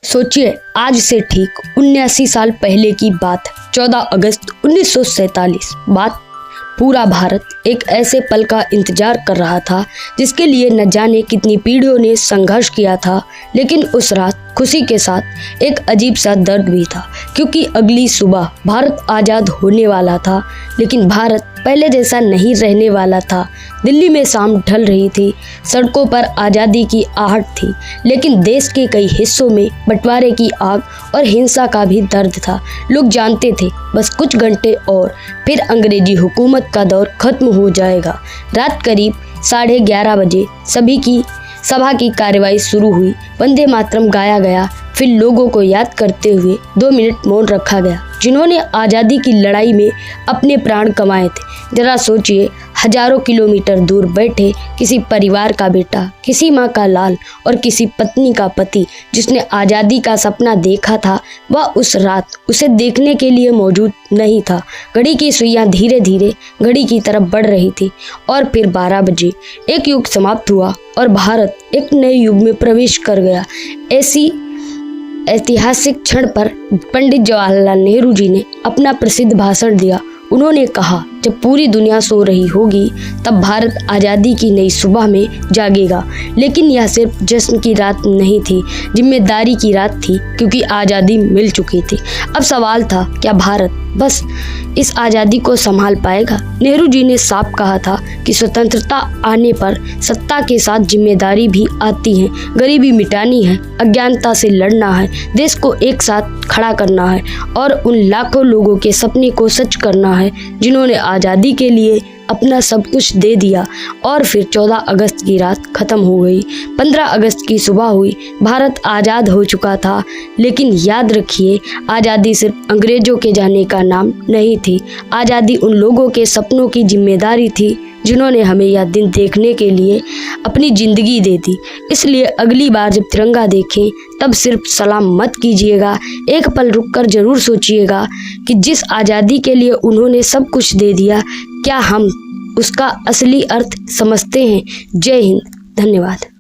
सोचिए, आज से ठीक 79 साल पहले की बात, 14 अगस्त 1947। बात पूरा भारत एक ऐसे पल का इंतजार कर रहा था जिसके लिए न जाने कितनी पीढ़ियों ने संघर्ष किया था। लेकिन उस रात खुशी के साथ एक अजीब सा दर्द भी था, क्योंकि अगली सुबह भारत आज़ाद होने वाला था। लेकिन भारत पहले जैसा नहीं रहने वाला था। दिल्ली में शाम ढल रही थी, सड़कों पर आज़ादी की आहट थी, लेकिन देश के कई हिस्सों में बंटवारे की आग और हिंसा का भी दर्द था। लोग जानते थे बस कुछ घंटे और फिर अंग्रेजी हुकूमत का दौर खत्म हो जाएगा। रात करीब 11:30 बजे सभा की कार्यवाही शुरू हुई। वंदे मातरम गाया गया, फिर लोगों को याद करते हुए 2 मिनट मौन रखा गया, जिन्होंने आज़ादी की लड़ाई में अपने प्राण कमाए थे। जरा सोचिए, हजारों किलोमीटर दूर बैठे किसी परिवार का बेटा, किसी माँ का लाल और किसी पत्नी का पति जिसने आज़ादी का सपना देखा था, वह उस रात उसे देखने के लिए मौजूद नहीं था। घड़ी की सुइयां धीरे धीरे घड़ी की तरफ बढ़ रही थी और फिर 12 बजे एक युग समाप्त हुआ और भारत एक नए युग में प्रवेश कर गया। ऐसी ऐतिहासिक क्षण पर पंडित जवाहरलाल नेहरू जी ने अपना प्रसिद्ध भाषण दिया। उन्होंने कहा, जब पूरी दुनिया सो रही होगी तब भारत आज़ादी की नई सुबह में जागेगा। लेकिन यह सिर्फ जश्न की रात नहीं थी, जिम्मेदारी की रात थी, क्योंकि आज़ादी मिल चुकी थी। अब सवाल था, क्या भारत बस इस आज़ादी को संभाल पाएगा? नेहरू जी ने साफ कहा था कि स्वतंत्रता आने पर सत्ता के साथ जिम्मेदारी भी आती है। गरीबी मिटानी है, अज्ञानता से लड़ना है, देश को एक साथ खड़ा करना है और उन लाखों लोगों के सपने को सच करना है जिन्होंने आज़ादी के लिए अपना सब कुछ दे दिया। और फिर 14 अगस्त की रात खत्म हो गई। 15 अगस्त की सुबह हुई। भारत आज़ाद हो चुका था। लेकिन याद रखिए, आज़ादी सिर्फ अंग्रेजों के जाने का नाम नहीं थी। आज़ादी उन लोगों के सपनों की जिम्मेदारी थी जिन्होंने हमें यह दिन देखने के लिए अपनी ज़िंदगी दे दी। इसलिए अगली बार जब तिरंगा देखें तब सिर्फ सलाम मत कीजिएगा, एक पल रुककर ज़रूर सोचिएगा कि जिस आज़ादी के लिए उन्होंने सब कुछ दे दिया, क्या हम उसका असली अर्थ समझते हैं? जय हिंद। धन्यवाद।